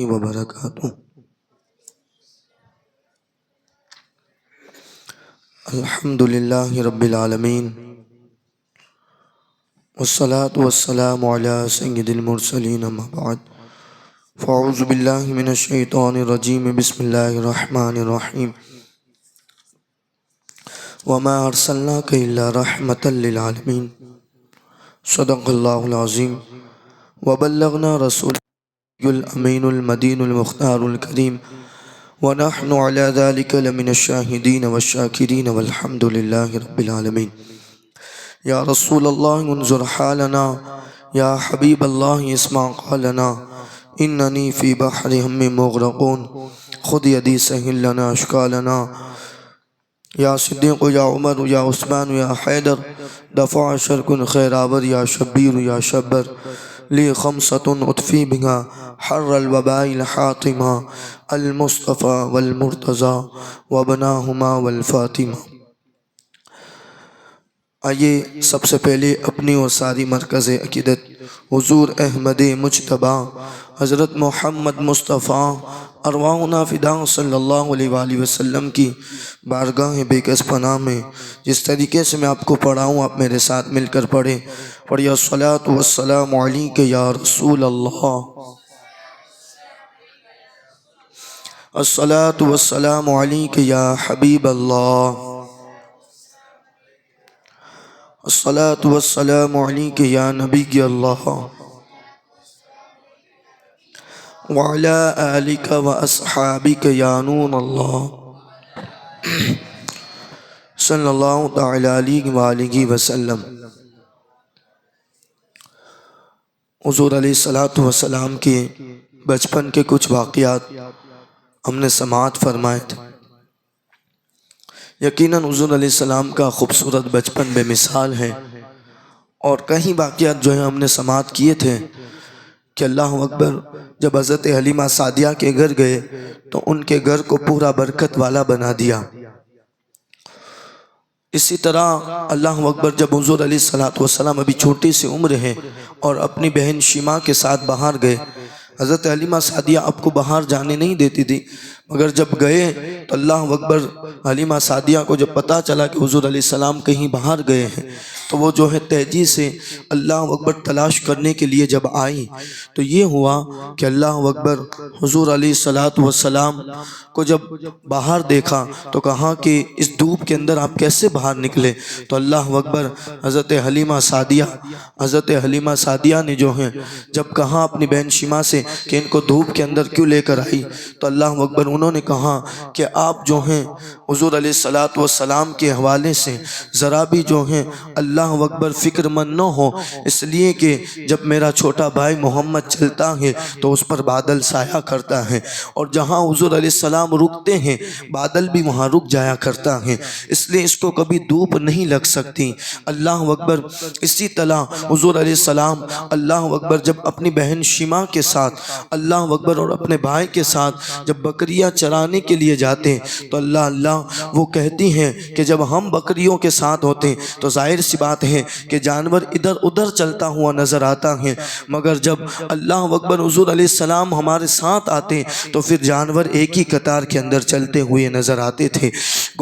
وبرکاتہ۔ الحمدللہ رب العالمین والصلاة والسلام علی سید المرسلین اما بعد فاعوذ باللہ من الشیطان الرجیم بسم اللہ الرحمن الرحیم وما ارسلناک الا رحمتا للعالمین صدق اللہ العظیم وبلغنا رسول الامین المدین المختار الکریم ونحن على ذلك لمن الشاہدین والشاکرین والحمد للہ رب العالمین۔ یا رسول اللہ انظر حالنا، یا حبیب اللہ اسمع قالنا، اننی فی بحر ہم مغرقون خذ یدی سہل لنا اشکالنا۔ یا صدیق یا عمر یا عثمان یا حیدر دفع شرک خیر آور یا شبیر یا شبر لی خمسۃ اطفی بها حر الوباء الحاطمہ المصطفیٰ والمرتضیٰ وابناہما والفاطمہ۔ آئیے سب سے پہلے اپنی اور ساری مرکز عقیدت حضور احمد مجتبیٰ حضرت محمد مصطفیٰ ارواحنا فداء صلی اللہ علیہ وآلہ وسلم کی بارگاہ بے کس پناہ میں جس طریقے سے میں آپ کو پڑھاؤں آپ میرے ساتھ مل کر پڑھیں۔ پڑھیے الصلاۃ والسلام علیک یا رسول اللہ، الصلاۃ والسلام علیک یا حبیب اللہ، الصلاۃ والسلام علیک یا نبی اللہ، وعلی آلک و اصحابک یا نور اللہ، صلی اللہ تعالی علیہ وآلہ وسلم۔ حضور علیہ السلام کے بچپن کے کچھ واقعات ہم نے سماعت فرمائے تھے۔ یقیناً حضور علیہ السلام کا خوبصورت بچپن بے مثال ہے، اور کئی واقعات جو ہیں ہم نے سماعت کیے تھے کہ اللہ اکبر جب حضرت حلیمہ سعدیہ کے گھر گئے تو ان کے گھر کو پورا برکت والا بنا دیا۔ اسی طرح اللہ اکبر جب حضور علیہ السلام ابھی چھوٹی سی عمر ہے اور اپنی بہن شیمہ کے ساتھ باہر گئے، حضرت حلیمہ سعدیہ آپ کو باہر جانے نہیں دیتی تھی، مگر جب گئے تو اللہ اکبر حلیمہ سعدیہ کو جب پتہ چلا کہ حضور علیہ السلام کہیں باہر گئے ہیں تو وہ جو ہے تیزی سے اللہ اکبر تلاش کرنے کے لیے جب آئی تو یہ ہوا کہ اللہ اکبر حضور علیہ السلام کو جب باہر دیکھا تو کہا کہ اس دھوپ کے اندر آپ کیسے باہر نکلے؟ تو اللہ اکبر حضرت حلیمہ سعدیہ نے جو ہے جب کہا اپنی بہن شیمہ سے کہ ان کو دھوپ کے اندر کیوں لے کر آئی تو اللہ اکبر انہوں نے کہا کہ آپ جو ہیں حضور علیہ السلام کے حوالے سے ذرا بھی جو ہیں اللہ اکبر فکر مند نہ ہو، اس لیے کہ جب میرا چھوٹا بھائی محمد چلتا ہے تو اس پر بادل سایہ کرتا ہے، اور جہاں حضور علیہ السلام رکتے ہیں بادل بھی وہاں رک جایا کرتا ہے، اس لیے اس کو کبھی دھوپ نہیں لگ سکتی۔ اللہ اکبر اسی طرح حضور علیہ السلام اللہ اکبر جب اپنی بہن شیمہ کے ساتھ اللہ اکبر اور اپنے بھائی کے ساتھ جب بکریاں چرانے کے لیے جاتے تو اللہ وہ کہتی ہیں کہ جب ہم بکریوں کے ساتھ ہوتے تو ظاہر سی بات ہے کہ جانور ادھر ادھر چلتا ہوا نظر آتا ہے، مگر جب اللہ اکبر حضور علیہ السلام ہمارے ساتھ آتے تو پھر جانور ایک ہی قطار کے اندر چلتے ہوئے نظر آتے تھے۔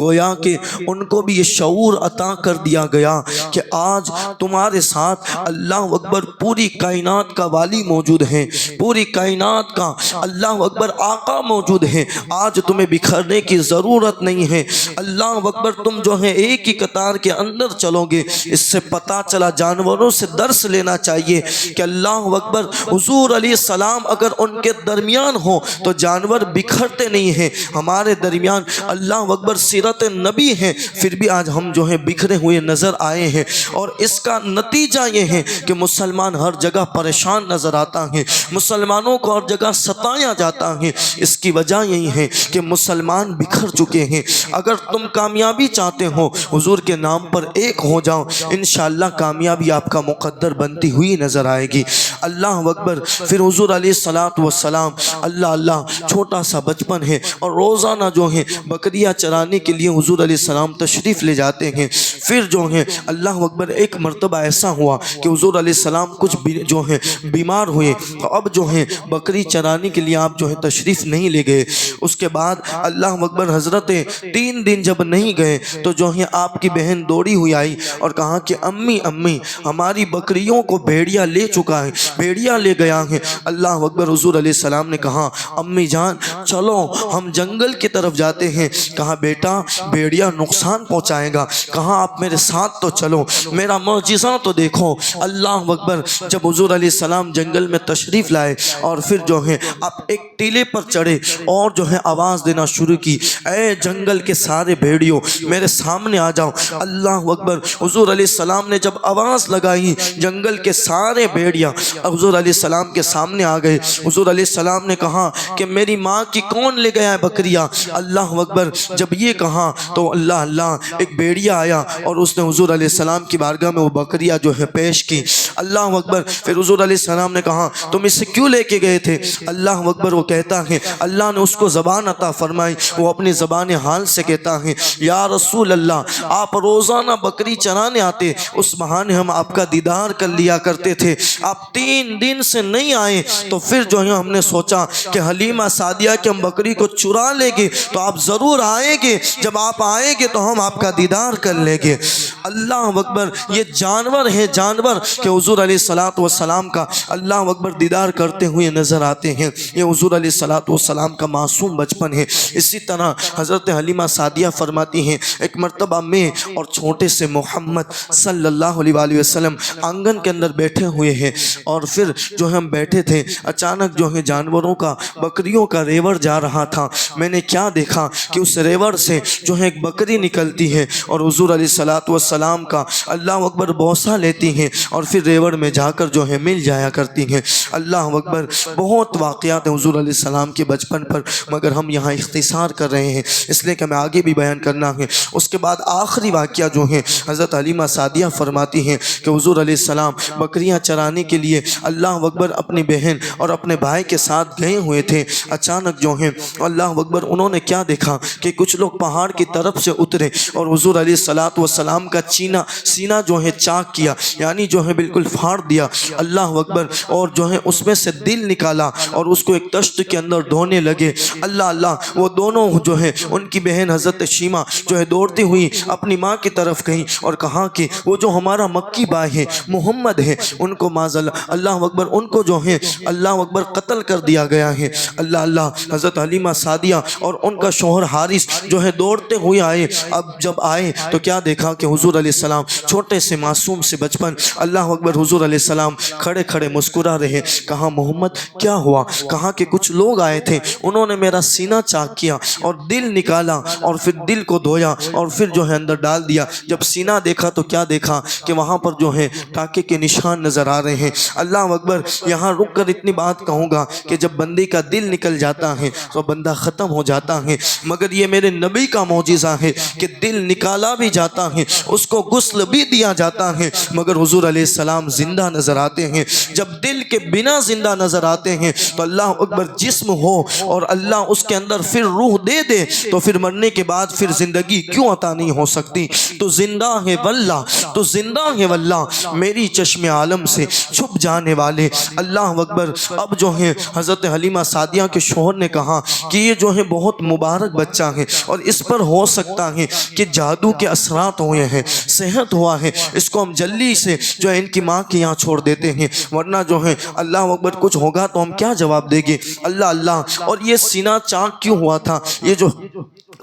گویا کہ ان کو بھی یہ شعور عطا کر دیا گیا کہ آج تمہارے ساتھ اللہ اکبر پوری کائنات کا والی موجود ہے، پوری کائنات کا اللہ اکبر آقا موجود ہے، آج تمہیں بکھرنے کی ضرورت نہیں ہے۔ اللہ اکبر تم جو ہے ایک ہی قطار کے اندر چلو گے۔ اس سے پتہ چلا جانوروں سے درس لینا چاہیے کہ اللہ اکبر حضور علیہ السلام اگر ان کے درمیان ہو تو جانور بکھرتے نہیں ہیں، ہمارے درمیان اللہ اکبر سیرت نبی ہیں پھر بھی آج ہم جو ہیں بکھرے ہوئے نظر آئے ہیں، اور اس کا نتیجہ یہ ہے کہ مسلمان ہر جگہ پریشان نظر آتا ہے، مسلمانوں کو ہر جگہ ستایا جاتا ہے۔ اس کی وجہ یہی ہے کہ مسلمان بکھر چکے ہیں۔ اگر تم کامیابی چاہتے ہو حضور کے نام پر ایک ہو جاؤ، انشاءاللہ کامیابی آپ کا مقدر بنتی ہوئی نظر آئے گی۔ اللہ اکبر۔ پھر حضور علیہ الصلوۃ والسلام اللہ اللہ چھوٹا سا بچپن ہے اور روزانہ جو ہے بکریاں چرانے کے لیے حضور علیہ السلام تشریف لے جاتے ہیں۔ پھر جو ہے اللہ اکبر ایک مرتبہ ایسا ہوا کہ حضور علیہ السلام کچھ جو ہے بیمار ہوئے، تو اب جو ہے بکری چرانے کے لیے آپ جو ہے تشریف نہیں لے گئے۔ اس کے بعد اللہ اکبر حضرت 3 دن جب نہیں گئے تو جو ہے آپ کی بہن دوڑی ہوئی آئی اور کہا کہ امی امی ہماری بکریوں کو بھیڑیا لے چکا ہے، بھیڑیا لے گیا ہے۔ اللہ اکبر۔ حضور علیہ السلام نے کہا امی جان چلو ہم جنگل کی طرف جاتے ہیں۔ کہا بیٹا بھیڑیا نقصان پہنچائے گا، کہا آپ میرے ساتھ تو چلو، میرا معجزہ تو دیکھو۔ اللہ اکبر۔ جب حضور علیہ السلام جنگل میں تشریف لائے اور پھر جو ہے آپ ایک ٹیلے پر چڑھے اور جو ہے آواز دینا شروع کی، اے جنگل کے سارے بھیڑیوں میرے سامنے آ جاؤ۔ اللہ اکبر۔ حضور علیہ السلام نے جب آواز لگائی جنگل کے سارے بھیڑیا حضور علیہ السلام کے سامنے آ گئے۔ حضور علیہ السلام نے کہا کہ میری ماں کی کون لے گیا ہے بکریاں؟ اللہ اکبر۔ جب یہ کہا تو اللہ اللہ ایک بھیڑیا آیا اور اس نے حضور علیہ السلام کی بارگاہ میں وہ بکریاں جو ہے پیش کی۔ اللہ اکبر۔ پھر حضور علیہ السلام نے کہا تم اسے کیوں لے کے گئے تھے؟ اللہ اکبر۔ وہ کہتا ہے اللہ نے اس کو زبان عطا فرمائی، وہ اپنی زبان حال سے کہتا ہے یا رسول اللہ آپ روزانہ بکری چرانے آتے، اس بہانے ہم آپ کا دیدار کر لیا کرتے تھے، آپ 3 دن سے نہیں آئے تو پھر جو ہے ہم نے سوچا کہ حلیمہ سعدیہ کی ہم بکری کو چرا لیں گے تو آپ ضرور آئیں گے، جب آپ آئیں گے تو ہم آپ کا دیدار کر لیں گے۔ اللہ اکبر۔ یہ جانور ہے، جانور کہ حضور علیہ الصلوۃ والسلام کا اللہ اکبر دیدار کرتے ہوئے نظر آتے ہیں۔ یہ حضور علیہ الصلوۃ والسلام کا معصوم بچپن ہے۔ اسی طرح حضرت حلیمہ سعدیہ فرماتی ہیں ایک مرتبہ میں اور چھوٹے سے محمد صلی اللہ علیہ وآلہ وسلم آنگن کے اندر بیٹھے ہوئے ہیں اور پھر جو ہم بیٹھے تھے اچانک جو ہے جانوروں کا بکریوں کا ریوڑ جا رہا تھا۔ میں نے کیا دیکھا کہ اس ریوڑ سے جو ہے ایک بکری نکلتی ہے اور حضور علیہ الصلوۃ والسلام کا اللہ اکبر بوسہ لیتی ہیں اور پھر ریوڑ میں جا کر جو ہے مل جایا کرتی ہیں۔ اللہ اکبر۔ بہت واقعات ہیں حضور علیہ السلام کے بچپن پر، مگر ہم یہاں اختصار کر رہے ہیں اس لیے کہ ہمیں آگے بھی بیان کرنا ہے۔ اس کے بعد آخری واقعہ جو ہے حضرت حلیمہ سعدیہ فرماتی ہیں کہ حضور علیہ السلام بکریاں چرانے کے لیے اللہ اکبر اپنی بہن اور اپنے بھائی کے ساتھ گئے ہوئے تھے۔ اچانک جو ہے اللہ اکبر انہوں نے کیا دیکھا کہ کچھ لوگ پہاڑ کی طرف سے اترے اور حضور علیہ الصلوۃ والسلام کا سینہ جو ہے چاک کیا، یعنی جو ہے بالکل پھاڑ دیا۔ اللہ اکبر۔ اور جو ہے اس میں سے دل نکالا اور اس کو ایک تشت کے اندر ڈھونے لگے۔ اللہ اللہ۔ وہ دونوں جو ہے ان کی بہن حضرت شیمہ جو ہے دوڑتی ہوئی اپنی ماں کی طرف گئی اور کہا کہ وہ جو ہمارا مکی بھائی ہے محمد ہے ان کو معاذ اللہ اکبر ان کو جو ہے اللہ اکبر قتل کر دیا گیا ہے۔ اللہ اللہ۔ حضرت حلیمہ سعدیہ اور ان کا شوہر حارث جو ہے دوڑتے ہوئے آئے۔ اب جب آئے تو کیا دیکھا کہ حضور علیہ السلام چھوٹے سے معصوم سے بچپن اللہ اکبر حضور علیہ السلام کھڑے کھڑے مسکرا رہے۔ کہا محمد کیا ہوا؟ کہا کہ کچھ لوگ آئے تھے، انہوں نے میرا سینہ چاک کیا اور دل نکالا اور پھر دل کو دھویا اور پھر جو ہے اندر ڈال دیا۔ جب سینہ دیکھا تو کیا دیکھا کہ وہاں پر جو ہے ٹانکے کے نشان نظر آ رہے ہیں۔ اللہ اکبر۔ یہاں رک کر اتنی بات کہوں گا کہ جب بندے کا دل نکل جاتا ہے تو بندہ ختم ہو جاتا ہے، مگر یہ میرے نبی کا معجزہ ہے کہ دل نکالا بھی جاتا ہے، اس کو غسل بھی دیا جاتا ہے، مگر حضور علیہ السلام زندہ نظر آتے ہیں۔ جب دل کے بنا زندہ نظر آتے ہیں تو اللہ اکبر جسم ہو اور اللہ اس کے اندر پھر روح دے دے تو پھر مرنے کے بعد پھر زندگی کیوں عطا نہیں ہو سکتی؟ تو زندہ ہے واللہ، تو زندہ ہے واللہ، میری چشم عالم سے چھپ جانے والے۔ اللہ اکبر۔ اب جو ہے حضرت حلیمہ سعدیہ کے شوہر نے کہا کہ یہ جو ہے بہت مبارک بچہ ہے اور اس پر ہو سکتا ہے کہ جادو کے اثرات ہوئے ہیں، صحت ہوا ہے، اس کو ہم جلدی سے جو ہے ان کی ماں کے یہاں چھوڑ دیتے ہیں، ورنہ جو ہے اللہ اکبر کچھ ہوگا تو ہم کیا جواب دیں گے؟ اللہ اللہ۔ اور یہ سینہ چاک کیوں ہوا تھا؟ یہ جو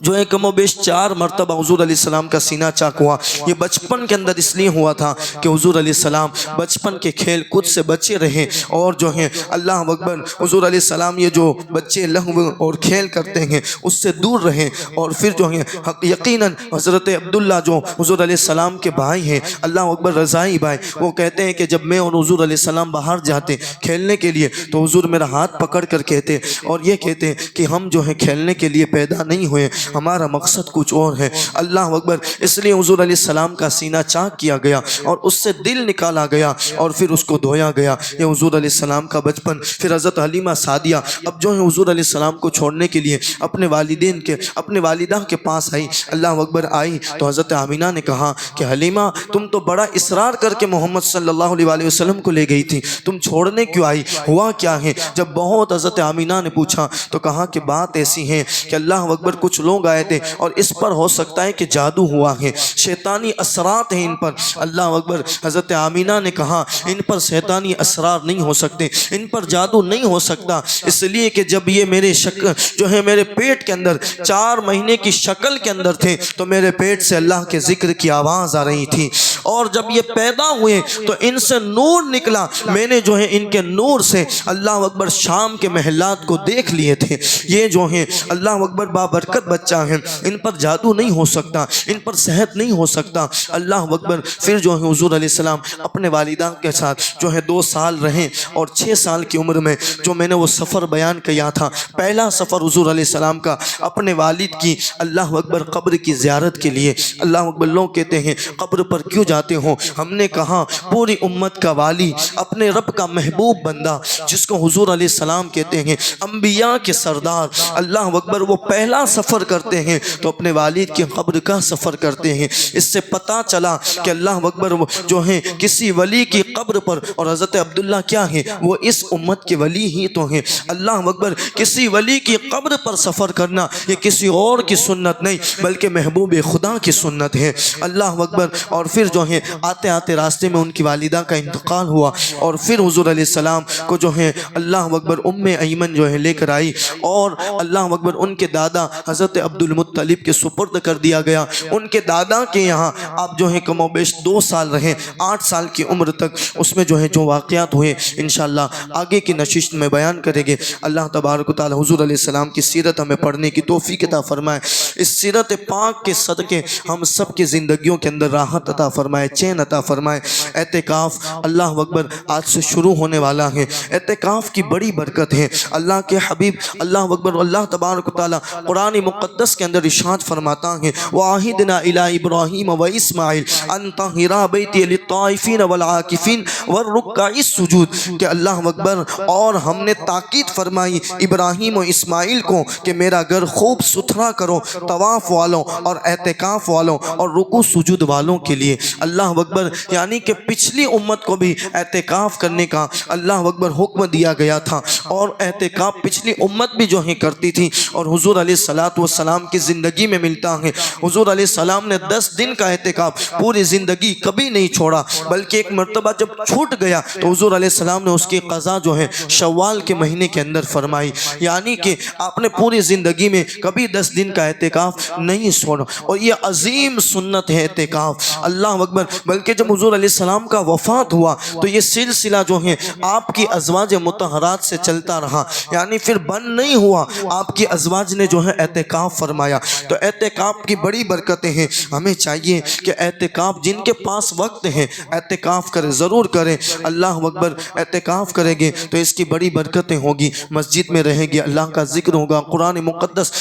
ہے کم و بیش 4 مرتبہ حضور علیہ السلام کا سینہ چاک ہوا۔ یہ بچپن کے اندر اس لیے ہوا تھا کہ حضور علیہ السلام بچپن کے کھیل کود سے بچے رہے اور جو ہے اللہ اکبر حضور علیہ السلام یہ جو بچے لہو اور کھیل کرتے ہیں اس سے دور رہے۔ اور پھر جو ہے یقیناً حضرت عبداللہ جو حضور علیہ السلام کے بھائی ہیں اللہ اکبر رضائی بھائی، وہ کہتے ہیں کہ جب میں اور حضور علیہ السلام باہر جاتے کھیلنے کے لیے تو حضور میرا ہاتھ پکڑ کر کہتے اور یہ کہتے کہ ہم جو ہے کھیلنے کے لیے پیدا نہیں ہوئے، ہمارا مقصد کچھ اور ہے۔ اللہ اکبر۔ اس لیے حضور علیہ السلام کا سینہ چاک کیا گیا اور اس سے دل نکالا گیا اور پھر اس کو دھویا گیا۔ یہ حضور علیہ السلام کا بچپن۔ پھر حضرت حلیمہ سعدیہ اب جو ہے حضور علیہ السلام کو چھوڑنے کے لیے اپنے والدہ کے پاس آئی۔ اللہ اکبر۔ آئی تو حضرت آمینہ نے کہا کہ حلیمہ تم تو بڑا اصرار کر کے محمد صلی اللہ علیہ وسلم کو لے گئی تھی، تم چھوڑنے کیوں آئی؟ ہوا کیا ہے؟ جب بہت حضرت آمینہ نے پوچھا تو کہا کہ بات ایسی ہے کہ اللہ اکبر کچھ لوگ آئے تھے اور اس پر ہو سکتا ہے کہ جادو ہوا ہے، شیطانی اثرات ہیں ان پر۔ اللہ اکبر۔ حضرت آمینہ نے کہا ان پر شیطانی اثرار نہیں ہو سکتے، ان پر جادو نہیں ہو سکتا، اس لیے کہ جب یہ میرے پیٹ کے اندر 4 مہینے کی شکل کے اندر تھے تو میرے پیٹ سے اللہ کے ذکر کی آواز آ رہی تھی، اور جب یہ پیدا ہوئے تو ان سے نور نکلا، میں نے ان کے نور سے اللہ اکبر شام کے محلات کو دیکھ لیے تھے۔ یہ اللہ اکبر بابرکت بچہ ہیں، ان پر جادو نہیں ہو سکتا، ان پر صحت نہیں ہو سکتا۔ اللہ اکبر۔ پھر حضور علیہ السلام اپنے والدہ کے ساتھ 2 سال رہے، اور 6 سال کی عمر میں جو میں نے وہ سفر بیان کیا تھا، پہلا سفر حضور علیہ السلام کا اپنے والد کی اللہ اکبر قبر کی زیارت کے لیے۔ اللہ اکبر۔ لوگ کہتے ہیں قبر پر کیوں جاتے ہو؟ ہم نے کہا پوری امت کا والی، اپنے رب کا محبوب بندہ جس کو حضور علیہ السلام کہتے ہیں، انبیاء کے سردار، اللہ اکبر، وہ پہلا سفر کرتے ہیں تو اپنے والد کی قبر کا سفر کرتے ہیں۔ اس سے پتا چلا کہ اللہ اکبر کسی ولی کی قبر پر، اور حضرت عبداللہ کیا ہے؟ وہ اس امت کے ولی ہی تو ہیں۔ اللہ اکبر۔ کسی ولی کی قبر پر سفر کرنا یہ کسی اور کی سنت نہیں بلکہ محبوب خدا کی سنت ہے۔ اللہ اکبر۔ اور پھر آتے آتے راستے میں ان کی والدہ کا انتقال ہوا، اور پھر حضور علیہ السلام کو اللہ اکبر ام ایمن لے کر آئی، اور اللہ اکبر ان کے دادا حضرت عبد المطلب کے سپرد کر دیا گیا۔ ان کے دادا کے یہاں آپ کم و بیش 2 سال رہے، 8 سال کی عمر تک۔ اس میں جو واقعات ہوئے انشاءاللہ آگے کی نشست میں بیان کریں گے۔ اللہ تبارک و تعالی حضور علیہ السلام کی سیرت ہمیں پڑھنے کی توفیق عطا فرمائے۔ اس سیرت پاک کے صدقے ہم سب کی زندگیوں کے اندر راحت عطا فرمائے، چین عطا فرمائے۔ اعتکاف اللہ اکبر آج سے شروع ہونے والا ہے۔ اعتکاف کی بڑی برکت ہے۔ اللہ کے حبیب اللہ اکبر اللہ تبارک و تعالی قرآن مقدس کے اندر ارشاد فرماتا ہے وَعَهِدْنَا إِلَىٰ إِبْرَاهِيمَ وَإِسْمَاعِيلَ أَن طَهِّرَا بَيْتِيَ لِلطَّائِفِينَ وَالْعَاكِفِينَ وَالرُّكَّعِ السُّجُودِ کہ اللہ اکبر، اور ہم نے تاکید فرمائی ابراہیم و اسماعیل کو کہ میرا گھر خوب ستھرا کرو طواف والوں اور اعتکاف والوں اور رکوع سجود والوں کے لیے۔ اللہ اکبر۔ یعنی کہ پچھلی امت کو بھی اعتکاف کرنے کا اللہ اکبر حکم دیا گیا تھا، اور اعتکاف پچھلی امت بھی کرتی تھی، اور حضور علیہ السلام کی زندگی میں ملتا ہے۔ حضور علیہ السلام نے 10 دن کا اعتکاف پوری زندگی کبھی نہیں چھوڑا، بلکہ ایک مرتبہ جب چھوٹ گیا تو حضور علیہ السلام نے اس کی قضا شوال کے مہینے کے اندر فرمائی۔ یعنی کہ آپ نے پوری زندگی میں کبھی 10 دن کا اعتکاف نہیں چھوڑا، اور یہ عظیم سنت ہے اعتکاف۔ اللہ اکبر۔ بلکہ جب حضور علیہ السلام کا وفات ہوا تو یہ سلسلہ آپ کی ازواج مطہرات سے چلتا رہا، یعنی پھر بند نہیں ہوا، آپ کی ازواج نے اعتکاف فرمایا۔ تو اعتکاف کی بڑی برکتیں ہیں۔ ہمیں چاہیے کہ اعتکاف جن کے پاس وقت ہے اعتکاف کریں، ضرور کریں۔ اللہ اکبر۔ اعتکاف کریں گے تو اس کی بڑی برکتیں ہوگی، مسجد میں رہیں گے، اللہ کا ذکر ہوگا، قرآن مقدس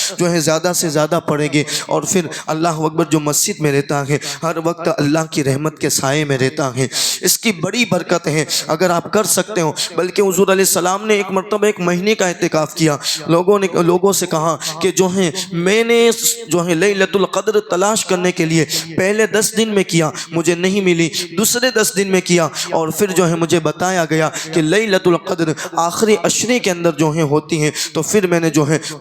زیادہ سے زیادہ پڑھیں گے، اور پھر اللہ اکبر جو مسجد میں رہتا ہے ہر وقت اللہ کی رحمت کے سائے میں رہتا ہے۔ اس کی بڑی برکت ہے اگر آپ کر سکتے ہو۔ بلکہ حضور علیہ السلام نے ایک مرتبہ 1 مہینے کا اعتکاف کیا۔ لوگوں سے کہا کہ میں نے لیلۃ القدر تلاش کرنے کے لیے پہلے 10 دن میں کیا، مجھے نہیں ملی، دوسرے 10 دن میں کیا، اور پھر مجھے بتایا گیا کہ لیلۃ القدر آخری عشرے کے اندر ہوتی ہیں، تو پھر میں نے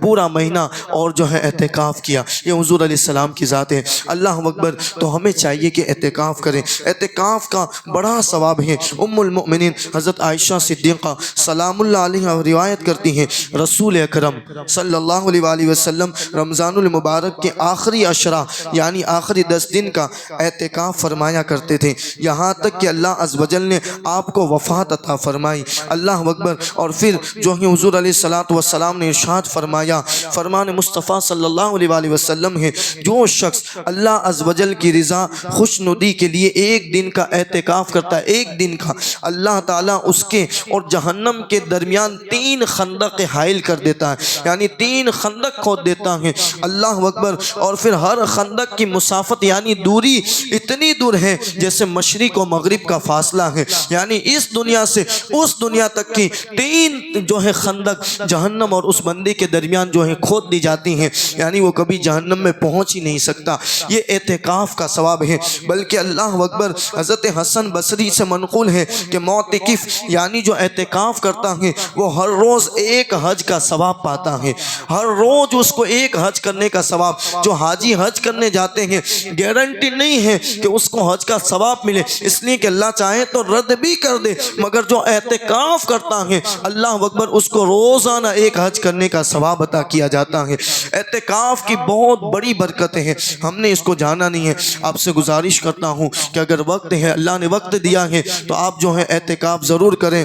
پورا مہینہ اور اعتکاف کیا۔ یہ حضور علیہ السلام کی ذات ہے۔ اللہ اکبر۔ تو ہمیں چاہیے کہ اعتکاف کریں۔ اعتکاف کا بڑا ثواب ہے۔ ام المؤمنین حضرت عائشہ صدیقہ سلام اللہ علیہ روایت کرتی ہیں رسول اکرم صلی اللہ علیہ وآلہ وسلم رمضان المبارک کے آخری عشرہ یعنی آخری 10 دن کا اعتکاف فرمایا کرتے تھے، یہاں تک کہ اللہ عز و جل نے آپ کو وفات عطا فرمائی۔ اللہ اکبر۔ اور پھر حضور علیہ السلام نے ارشاد فرمایا، فرمان مصطفیٰ صلی اللہ علیہ وآلہ وسلم ہیں، جو شخص اللہ عز و جل کی رضا خوش ندی کے لیے ایک دن کا اعتکاف کرتا ہے، ایک دن کا، اللہ تعالیٰ اس کے اور جہنم کے درمیان 3 خندق حائل کر دیتا ہے، یعنی 3 خندق کھود دیتا ہے، اللہ اکبر۔ اور پھر ہر خندق کی مسافت یعنی دوری اتنی دور ہے جیسے مشرق و مغرب کا فاصلہ ہے، یعنی اس دنیا سے اس دنیا تک کی 3 جو ہے خندق جہنم اور اس بندے کے درمیان جو ہے کھود دی جاتی ہیں، یعنی وہ کبھی جہنم میں پہنچ ہی نہیں سکتا۔ یہ اعتکاف کا ثواب ہے۔ بلکہ اللہ اکبر، حضرت حسن بصری سے منقول ہے کہ معتکف یعنی جو اعتکاف کرتا ہے وہ ہر روز ایک حج کا ثواب پاتا ہے، ہر روز اس کو ایک حج کرنے کا ثواب۔ جو حاجی حج کرنے جاتے ہیں گارنٹی نہیں ہے کہ اس کو حج کا ثواب ملے، اس لیے کہ اللہ چاہے تو رد بھی کر دے، مگر جو اعتکاف کرتا ہے اللہ اکبر اس کو روزانہ ایک حج کرنے کا ثواب عطا کیا جاتا ہے۔ اعتکاف کی بہت بڑی برکتیں ہیں، ہم نے اس کو جانا نہیں ہے۔ آپ سے گزارش کرتا ہوں کہ اگر وقت ہے، اللہ نے وقت دیا ہے، تو آپ جو ہے اعتکاف ضرور کریں،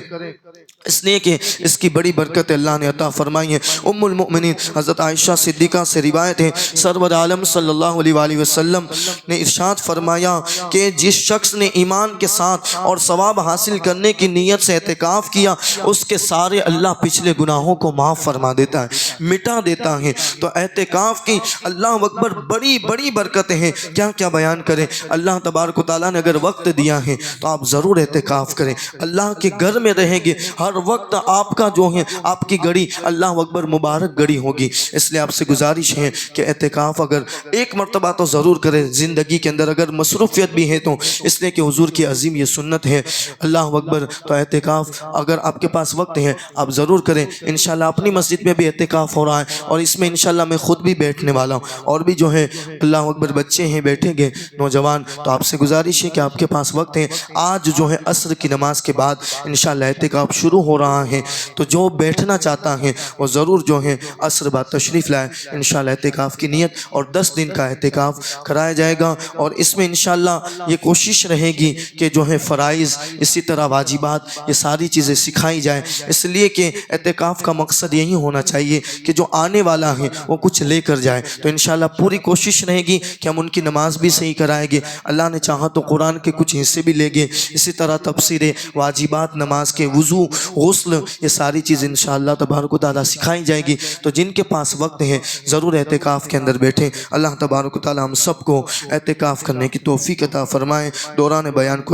اس لیے کہ اس کی بڑی برکت اللہ نے عطا فرمائی ہے۔ ام المؤمنین حضرت عائشہ صدیقہ سے روایت ہے، سرور عالم صلی اللہ علیہ وآلہ وسلم نے ارشاد فرمایا کہ جس شخص نے ایمان کے ساتھ اور ثواب حاصل کرنے کی نیت سے اعتکاف کیا، اس کے سارے اللہ پچھلے گناہوں کو معاف فرما دیتا ہے، مٹا دیتا ہے۔ تو اعتکاف کی اللہ اکبر بڑی بڑی برکتیں ہیں، کیا کیا بیان کریں۔ اللہ تبارک و تعالیٰ نے اگر وقت دیا ہے تو آپ ضرور اعتکاف کریں۔ اللہ کے گھر میں رہیں گے، ہر وقت آپ کا جو ہے آپ کی گھڑی اللہ اکبر مبارک گھڑی ہوگی۔ اس لیے آپ سے گزارش ہے کہ اعتکاف اگر ایک مرتبہ تو ضرور کریں زندگی کے اندر، اگر مصروفیت بھی ہے تو، اس لیے کہ حضور کی عظیم یہ سنت ہے۔ اللہ اکبر۔ تو اعتکاف اگر آپ کے پاس وقت ہے آپ ضرور کریں۔ انشاءاللہ اپنی مسجد میں بھی اعتکاف ہو رہا ہے اور اس میں انشاءاللہ میں خود بھی بیٹھنے والا ہوں، اور بھی جو ہے اللہ اکبر بچے ہیں بیٹھیں گے نوجوان۔ تو آپ سے گزارش ہے کہ آپ کے پاس وقت ہے، آج جو ہے عصر کی نماز کے بعد انشاءاللہ اعتکاف شروع ہو رہا ہے، تو جو بیٹھنا چاہتا ہے وہ ضرور جو ہے عصر بعد تشریف لائے۔ انشاءاللہ اعتکاف کی نیت اور 10 دن کا اعتکاف کرایا جائے گا، اور اس میں انشاءاللہ یہ کوشش رہے گی کہ جو ہے فرائض اسی طرح واجبات یہ ساری چیزیں سکھائی جائیں، اس لیے کہ اعتکاف کا مقصد یہی ہونا چاہیے کہ جو آنے والا ہے وہ کچھ لے کر جائے۔ تو انشاءاللہ پوری کوشش رہے گی کہ ہم ان کی نماز بھی صحیح کرائیں گے، اللہ نے چاہا تو قرآن کے کچھ حصے بھی لے گے، اسی طرح تفسیر واجبات نماز کے وضو غسل یہ ساری چیز انشاءاللہ تبارک و تعالیٰ سکھائی جائے گی۔ تو جن کے پاس وقت ہے ضرور اعتکاف کے اندر بیٹھیں۔ اللہ تبارک و تعالیٰ ہم سب کو اعتکاف کرنے کی توفیق عطا فرمائے۔ دوران بیان کو